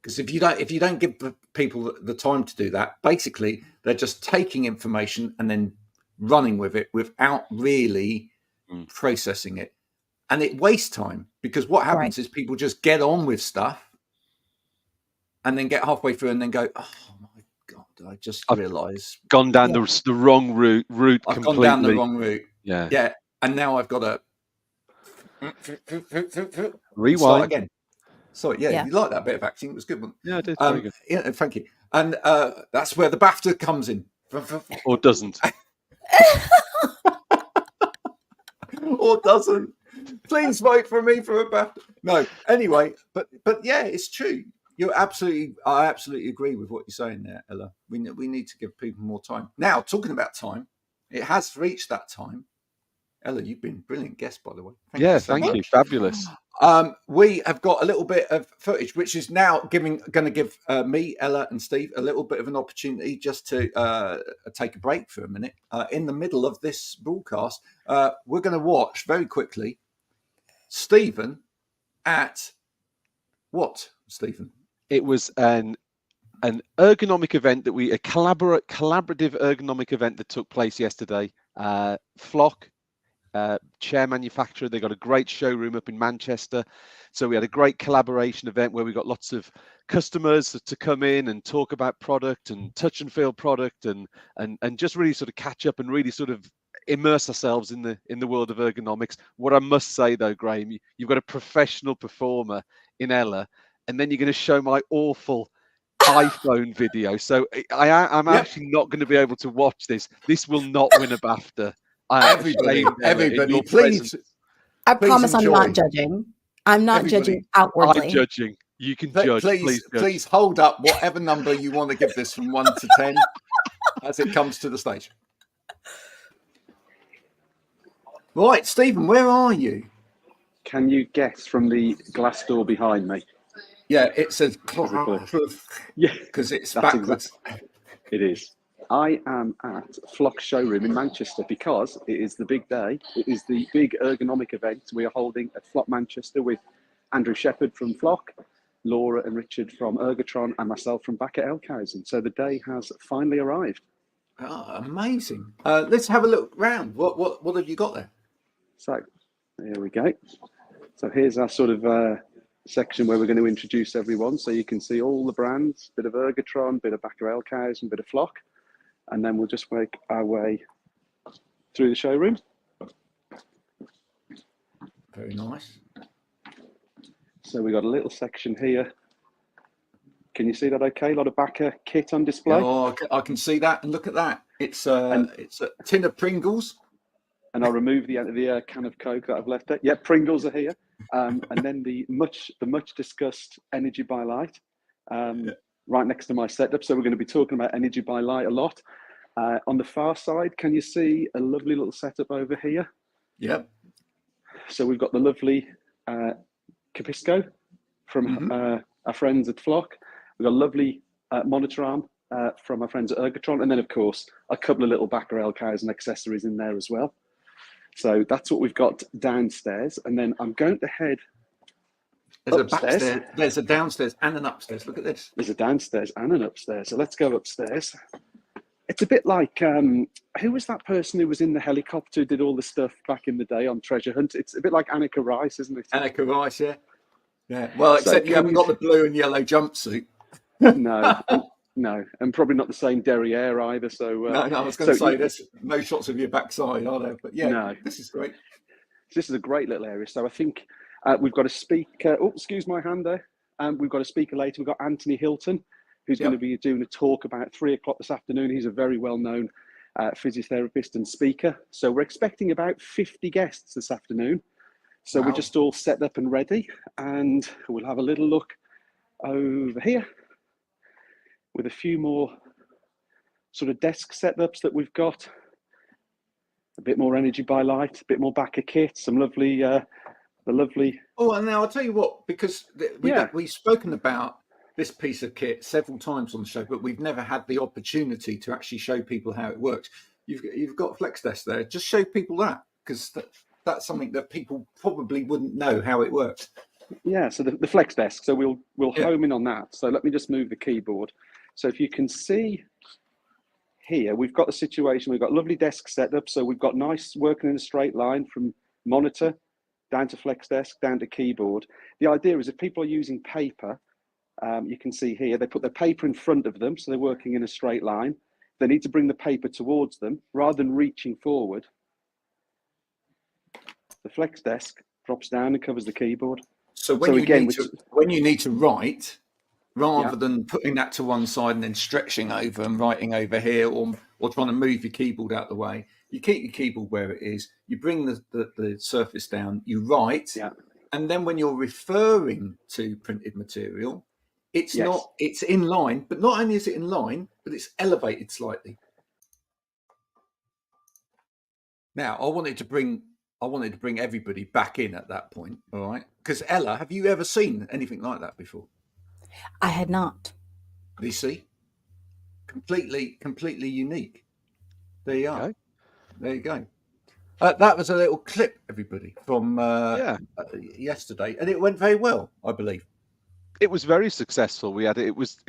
Because if you don't give people the time to do that, basically they're just taking information and then running with it without really processing it, and it wastes time. Because what happens is people just get on with stuff, and then get halfway through and then go, "Oh my god, I just realised gone down the wrong route I've completely. gone down the wrong route." Yeah, and now I've got to rewind start again. Sorry, Yeah. you like that bit of acting? It was good. Yeah, I did. Very good. Yeah, thank you. And that's where the BAFTA comes in. Or doesn't. Or doesn't. Please vote for me for a BAFTA. No, anyway, but yeah, it's true. I absolutely agree with what you're saying there, Ella. We need to give people more time. Now, talking about time, it has reached that time. Ella, you've been a brilliant guest, by the way. Thank you. Fabulous. We have got a little bit of footage, which is now going to give me, Ella, and Steve a little bit of an opportunity just to take a break for a minute. In the middle of this broadcast, we're going to watch very quickly Stephen at what, Stephen? It was an ergonomic event a collaborative ergonomic event that took place yesterday. Flokk, chair manufacturer. They got a great showroom up in Manchester. So we had a great collaboration event where we got lots of customers to come in and talk about product and touch and feel product and just really sort of catch up and really sort of immerse ourselves in the world of ergonomics. What I must say though, Graham, you've got a professional performer in Ella, and then you're going to show my awful iPhone video. So I'm actually not going to be able to watch this. This will not win a BAFTA. Everybody, please. I promise I'm not enjoy. judging. I'm not judging outwardly. I'm judging. You can judge. Please hold up whatever number you want to give this from 1 to 10 as it comes to the stage. Right, Stephen, where are you? Can you guess from the glass door behind me? Yeah, it says yeah, because it's backwards. It is. I am at Flokk showroom in Manchester because it is the big day. It is the big ergonomic event we are holding at Flokk Manchester with Andrew Shepherd from Flokk, Laura and Richard from Ergotron, and myself from Bakker Elkhuizen. So the day has finally arrived. Oh, amazing. Let's have a look round. What have you got there? So here we go. So here's our sort of section where we're going to introduce everyone. So you can see all the brands, bit of Ergotron, bit of Bakker Elkhuizen, bit of Flokk. And then we'll just make our way through the showroom. Very nice. So we got a little section here. Can you see that okay? A lot of Bakker kit on display. Oh, I can see that. And look at that. It's a tin of Pringles. And I'll remove the can of Coke that I've left there. Yeah, Pringles are here. And then the much discussed Energy by Light. Right next to my setup. So we're going to be talking about Energy by Light a lot. On the far side, can you see a lovely little setup over here? Yep. So we've got the lovely Capisco from our friends at Flokk. We've got a lovely monitor arm from our friends at Ergotron. And then, of course, a couple of little Bakker Elkhuizen accessories in there as well. So that's what we've got downstairs. And then I'm going to head There's a downstairs and an upstairs. Look at this. There's a downstairs and an upstairs. So let's go upstairs. It's a bit like, who was that person who was in the helicopter who did all the stuff back in the day on Treasure Hunt? It's a bit like E.N.C.O.R.E, isn't it? E.N.C.O.R.E, yeah. Yeah. Well, except you haven't got the blue and yellow jumpsuit. No, and probably not the same derriere either. So no, I was going to say there's no shots of your backside, are there? But yeah, this is great. This is a great little area. So I think we've got a speaker. Oh, excuse my hand there. We've got a speaker later. We've got Anthony Hilton, who's going to be doing a talk about 3 o'clock this afternoon. He's a very well-known physiotherapist and speaker. So we're expecting about 50 guests this afternoon. So we're just all set up and ready, and we'll have a little look over here with a few more sort of desk setups that we've got. A bit more Energy by Light, a bit more Bakker kit, some lovely, the lovely. Oh, and now I'll tell you what, because we've spoken about this piece of kit several times on the show, but we've never had the opportunity to actually show people how it works. You've got FlexDesk there. Just show people that, because that's something that people probably wouldn't know how it works. Yeah, so the FlexDesk. So we'll home in on that. So let me just move the keyboard. So if you can see here, we've got the situation. We've got lovely desk setup. So we've got nice working in a straight line from monitor down to FlexDesk, down to keyboard. The idea is if people are using paper, you can see here, they put their paper in front of them. So they're working in a straight line. They need to bring the paper towards them rather than reaching forward. The FlexDesk drops down and covers the keyboard. So when you need to write, rather than putting that to one side and then stretching over and writing over here, or trying to move your keyboard out of the way, you keep your keyboard where it is. You bring the surface down. You write, and then when you're referring to printed material, it's in line. But not only is it in line, but it's elevated slightly. Now, I wanted to bring everybody back in at that point, all right? Because Ella, have you ever seen anything like that before? I had not. You see, completely unique. There you are. Okay. There you go. That was a little clip, everybody, from yesterday, and it went very well, I believe. It was very successful. We had it was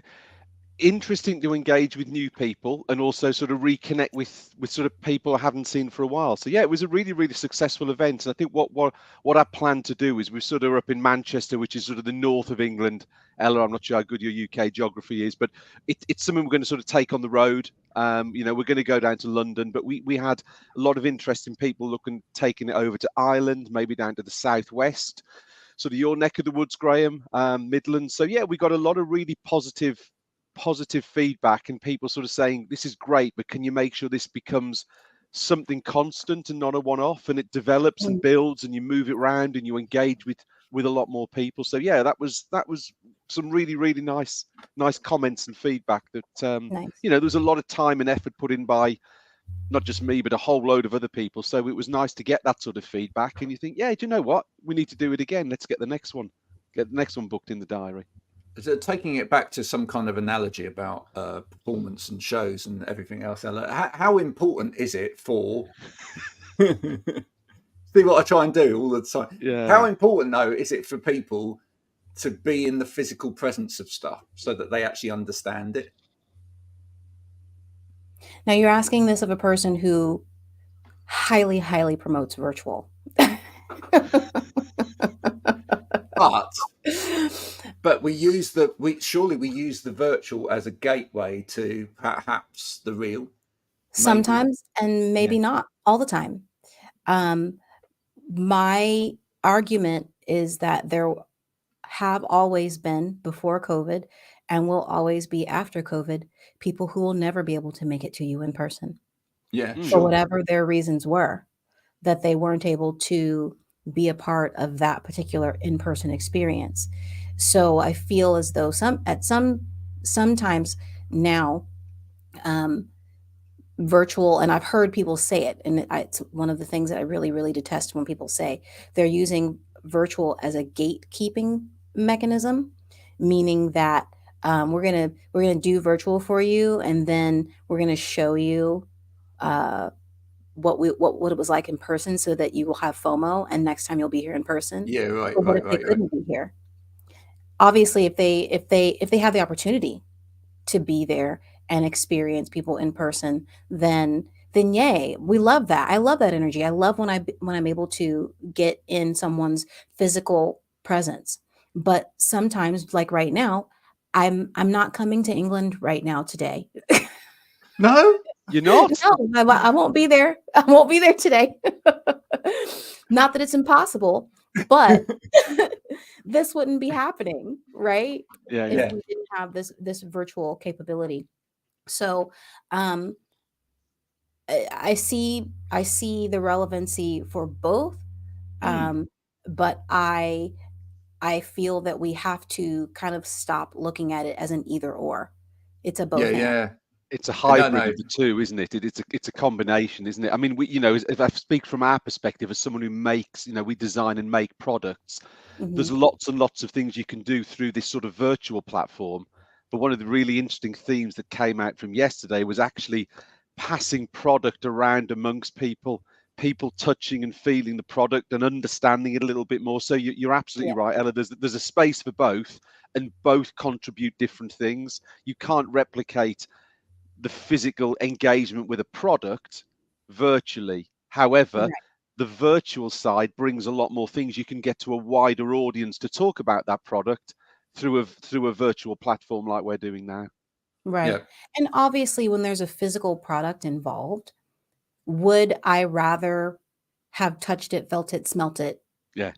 interesting to engage with new people and also sort of reconnect with sort of people I haven't seen for a while. So yeah, it was a really, really successful event. And I think what I plan to do is we're sort of up in Manchester, which is sort of the north of England. Ella, I'm not sure how good your UK geography is, but it's something we're going to sort of take on the road. You know, we're going to go down to London, but we had a lot of interesting people looking, taking it over to Ireland, maybe down to the southwest, sort of your neck of the woods, Graham, Midlands. So yeah, we got a lot of really positive feedback and people sort of saying, this is great, but can you make sure this becomes something constant and not a one-off, and it develops and builds and you move it around and you engage with a lot more people. So yeah, that was some really, really nice comments and feedback that Nice. you know, there was a lot of time and effort put in by not just me, but a whole load of other people. So it was nice to get that sort of feedback. And you think, yeah, do you know what? We need to do it again. Let's get the next one booked in the diary. So taking it back to some kind of analogy about performance and shows and everything else, Ella, how important is it for see what I try and do all the time? Yeah. How important, though, is it for people to be in the physical presence of stuff so that they actually understand it? Now you're asking this of a person who highly, highly promotes virtual. But we use the virtual as a gateway to perhaps the real. Sometimes, and maybe not all the time. My argument is that there have always been, before COVID and will always be after COVID, people who will never be able to make it to you in person. Yeah, For sure. whatever their reasons were, that they weren't able to be a part of that particular in-person experience. So I feel as though sometimes now, virtual, and I've heard people say it, and it's one of the things that I really, really detest when people say they're using virtual as a gatekeeping mechanism, meaning that we're gonna do virtual for you, and then we're gonna show you what it was like in person, so that you will have FOMO, and next time you'll be here in person. Yeah, right, But what if they couldn't be here? Obviously, if they have the opportunity to be there and experience people in person, then yay, we love that. I love that energy. I love when I'm able to get in someone's physical presence. But sometimes, like right now, I'm not coming to England right now today. No, You're not? No, I won't be there. I won't be there today. Not that it's impossible, but this wouldn't be happening, right? Yeah, If yeah. we didn't have this virtual capability. So I see the relevancy for both, but I feel that we have to kind of stop looking at it as an either or. It's a both and. yeah. It's a No, hybrid no. of the two, isn't it? It's a combination, isn't it? I mean, we, you know, if I speak from our perspective as someone who makes, you know, we design and make products, there's lots and lots of things you can do through this sort of virtual platform. But one of the really interesting themes that came out from yesterday was actually passing product around amongst people touching and feeling the product and understanding it a little bit more. So you're absolutely right, Ella. There's a space for both, and both contribute different things. You can't replicate the physical engagement with a product virtually. However, the virtual side brings a lot more things. You can get to a wider audience to talk about that product through a virtual platform like we're doing now. Right. Yeah. And obviously, when there's a physical product involved, would I rather have touched it, felt it, smelt it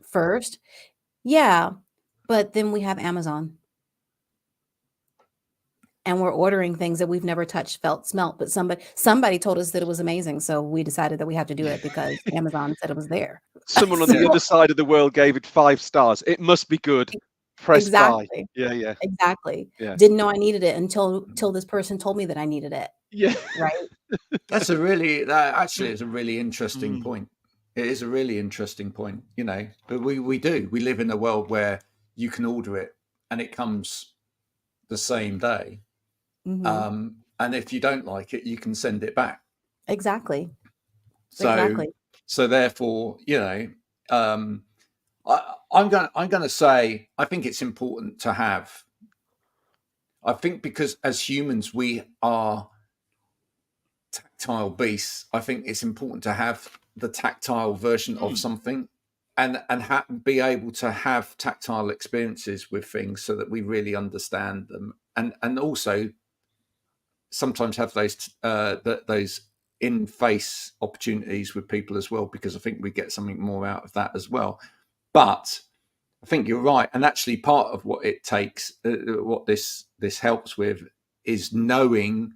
first? Yeah. But then we have Amazon. And we're ordering things that we've never touched, felt, smelt, but somebody told us that it was amazing. So we decided that we have to do it because Amazon said it was there. Someone on the other side of the world gave it 5 stars. It must be good. Press buy. Yeah. Exactly. Yeah. Didn't know I needed it until this person told me that I needed it. Yeah. Right. That actually is a really interesting point. It is a really interesting point, you know, but we live in a world where you can order it and it comes the same day. And if you don't like it, you can send it back. Exactly. So therefore, you know, I'm going to say I think it's important to have. I think because as humans, we are tactile beasts. I think it's important to have the tactile version of something and be able to have tactile experiences with things so that we really understand them, and also sometimes have those in-face opportunities with people as well, because I think we get something more out of that as well. But I think you're right, and actually part of what it takes, what this helps with, is knowing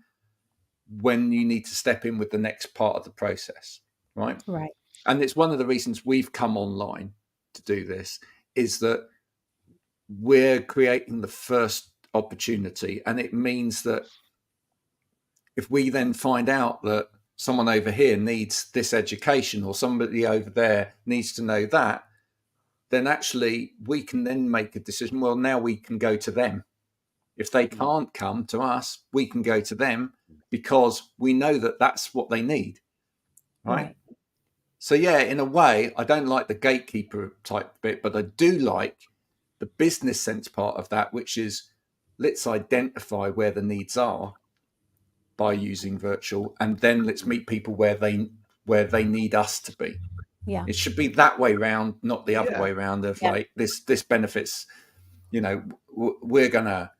when you need to step in with the next part of the process, right? Right. And it's one of the reasons we've come online to do this, is that we're creating the first opportunity, and it means that if we then find out that someone over here needs this education or somebody over there needs to know that, then actually we can then make a decision. Well, now we can go to them. If they can't come to us, we can go to them, because we know that that's what they need. Right. So, yeah, in a way, I don't like the gatekeeper type bit, but I do like the business sense part of that, which is let's identify where the needs are by using virtual, and then let's meet people where they need us to be. Yeah. It should be that way round, not the other way round of like this benefits, we're gonna,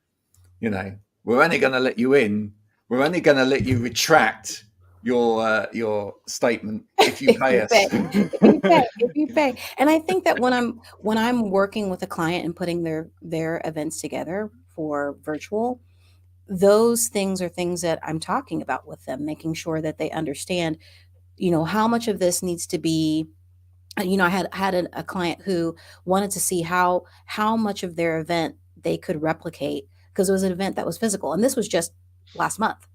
we're only gonna let you in. We're only gonna let you retract your statement if you pay us. If you pay. And I think that when I'm working with a client and putting their events together for virtual, those things are things that I'm talking about with them, making sure that they understand, how much of this needs to be. I had a client who wanted to see how much of their event they could replicate, because it was an event that was physical, and this was just last month.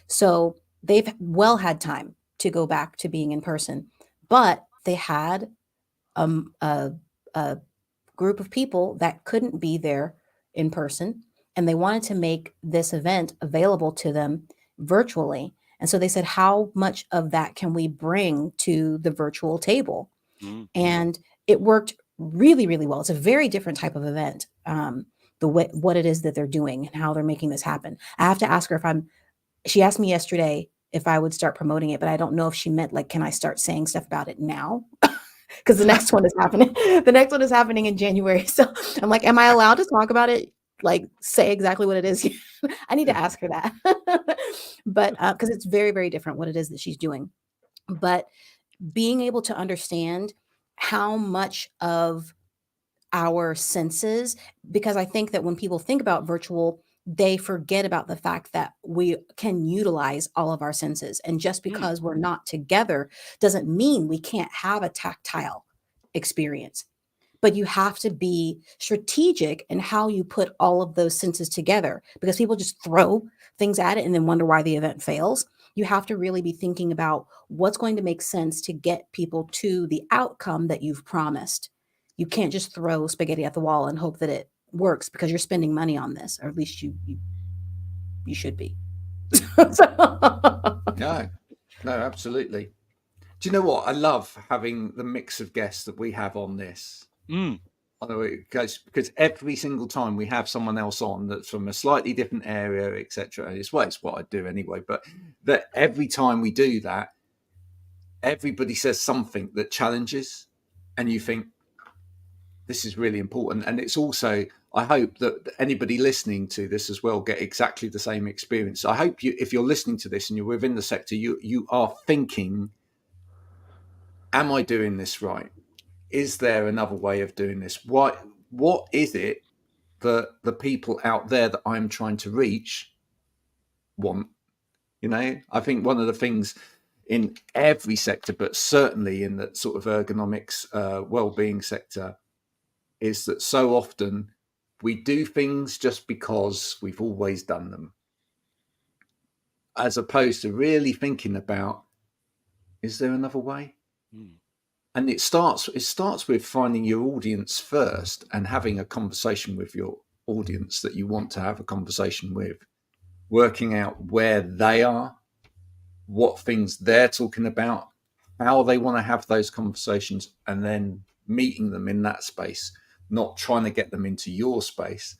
So they've well had time to go back to being in person, but they had a group of people that couldn't be there in person, and they wanted to make this event available to them virtually. And so they said, how much of that can we bring to the virtual table? And it worked really, really well. It's a very different type of event, what it is that they're doing and how they're making this happen. I have to ask her she asked me yesterday if I would start promoting it, but I don't know if she meant like, can I start saying stuff about it now? Because the next one is happening. The next one is happening in January. So I'm like, am I allowed to talk about it? Like, say exactly what it is? I need to ask her that. But because it's very, very different what it is that she's doing. But being able to understand how much of our senses, because I think that when people think about virtual, they forget about the fact that we can utilize all of our senses. And just because we're not together doesn't mean we can't have a tactile experience. But you have to be strategic in how you put all of those senses together, because people just throw things at it and then wonder why the event fails. You have to really be thinking about what's going to make sense to get people to the outcome that you've promised. You can't just throw spaghetti at the wall and hope that it works, because you're spending money on this, or at least you should be. No, absolutely. Do you know what? I love having the mix of guests that we have on this. Because every single time we have someone else on that's from a slightly different area, etc. It's what I do anyway. But that every time we do that, everybody says something that challenges, and you think this is really important. And it's also, I hope that anybody listening to this as well get exactly the same experience. I hope if you're listening to this and you're within the sector, you are thinking, am I doing this right? Is there another way of doing this? What is it that the people out there that I'm trying to reach want? I think one of the things in every sector, but certainly in the sort of ergonomics, well-being sector, is that so often we do things just because we've always done them, as opposed to really thinking about, is there another way? And it starts with finding your audience first and having a conversation with your audience that you want to have a conversation with, working out where they are, what things they're talking about, how they want to have those conversations, and then meeting them in that space, not trying to get them into your space,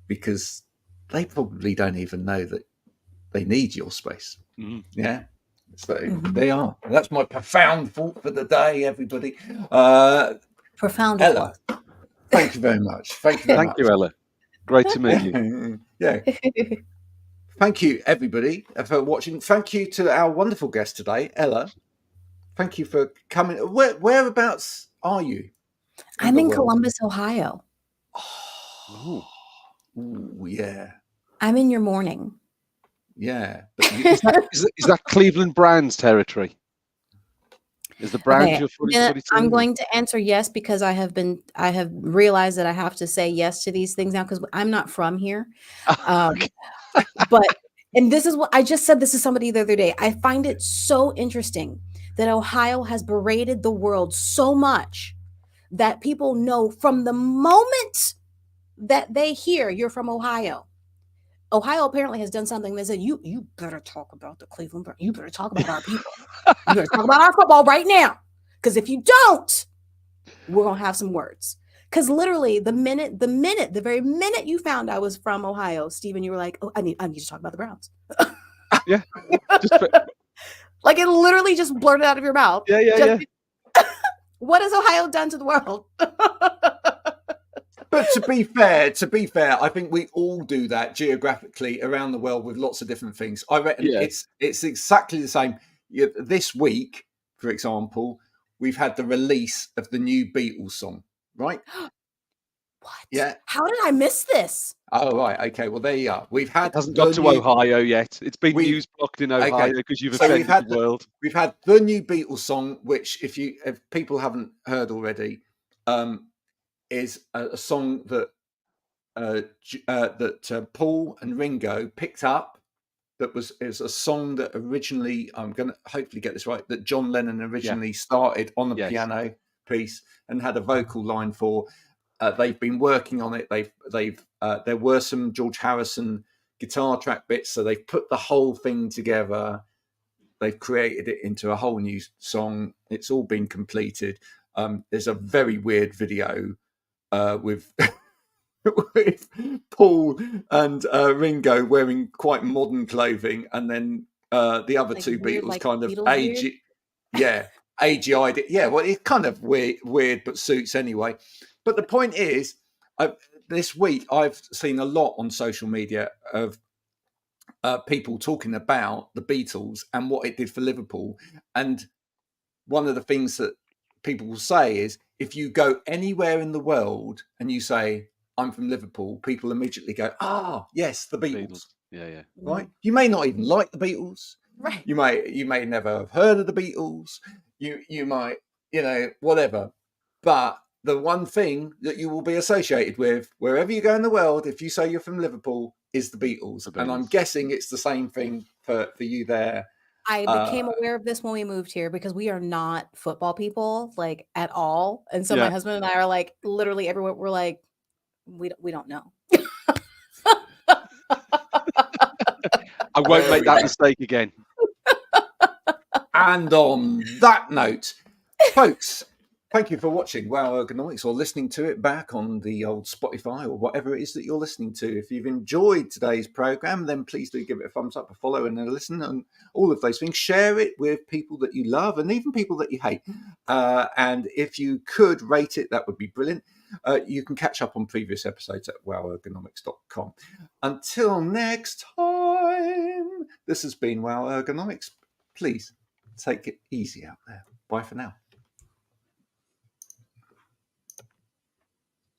because they probably don't even know that they need your space. Yeah. So they are. That's my profound thought for the day, everybody. Profound Ella, applause. thank you very much. Thank you very Thank much. you, Ella. Great to meet you. Yeah. Thank you, everybody, for watching. Thank you to our wonderful guest today, Ella. Thank you for coming. Whereabouts are you? I'm in Columbus, Ohio. Oh, yeah. I'm in your morning. Yeah. But Is that Cleveland Browns territory? Is the Browns your footy team? I'm going to answer yes, because I have realized that I have to say yes to these things now, because I'm not from here. But, and this is what I just said this to somebody the other day. I find it so interesting that Ohio has berated the world so much that people know from the moment that they hear you're from Ohio. Ohio apparently has done something that said, you better talk about the Cleveland Browns. You better talk about our people. You better talk about our football right now. Because if you don't, we're going to have some words. Because literally the very minute you found I was from Ohio, Stephen, you were like, oh, I need to talk about the Browns. Yeah. Like it literally just blurted out of your mouth. Yeah. What has Ohio done to the world? But to be fair, I think we all do that geographically around the world with lots of different things. I reckon it's exactly the same. This week, for example, we've had the release of the new Beatles song, right? What? Yeah. How did I miss this? Oh, right. Okay. Well, there you are. It hasn't got to Ohio yet. It's been news blocked in Ohio because you've offended the world. We've had the new Beatles song, which if people haven't heard already, is a song that Paul and Ringo picked up. Is a song that originally, I'm going to hopefully get this right, that John Lennon originally started on the piano piece and had a vocal line for. They've been working on it. There were some George Harrison guitar track bits, so they've put the whole thing together. They've created it into a whole new song. It's all been completed. There's a very weird video with Paul and Ringo wearing quite modern clothing, and then the other two Beatles kind of agey it. Yeah, well, it's kind of weird, but suits anyway. But the point is, this week I've seen a lot on social media of people talking about the Beatles and what it did for Liverpool. And one of the things that people will say is, if you go anywhere in the world and you say, I'm from Liverpool, people immediately go, yes, the Beatles. Yeah. Right? You may not even like the Beatles. Right. You may never have heard of the Beatles. You might, whatever. But the one thing that you will be associated with wherever you go in the world, if you say you're from Liverpool, is the Beatles. And I'm guessing it's the same thing for you there. I became aware of this when we moved here, because we are not football people, like, at all. And so my husband and I are like, literally everywhere. We're like, we don't know. I won't make that mistake again. And on that note, folks, thank you for watching Wow Ergonomics, or listening to it back on the old Spotify or whatever it is that you're listening to. If you've enjoyed today's program, then please do give it a thumbs up, a follow, and a listen, and all of those things. Share it with people that you love and even people that you hate. And if you could rate it, that would be brilliant. You can catch up on previous episodes at wowergonomics.com. Until next time, this has been Wow Ergonomics. Please take it easy out there. Bye for now.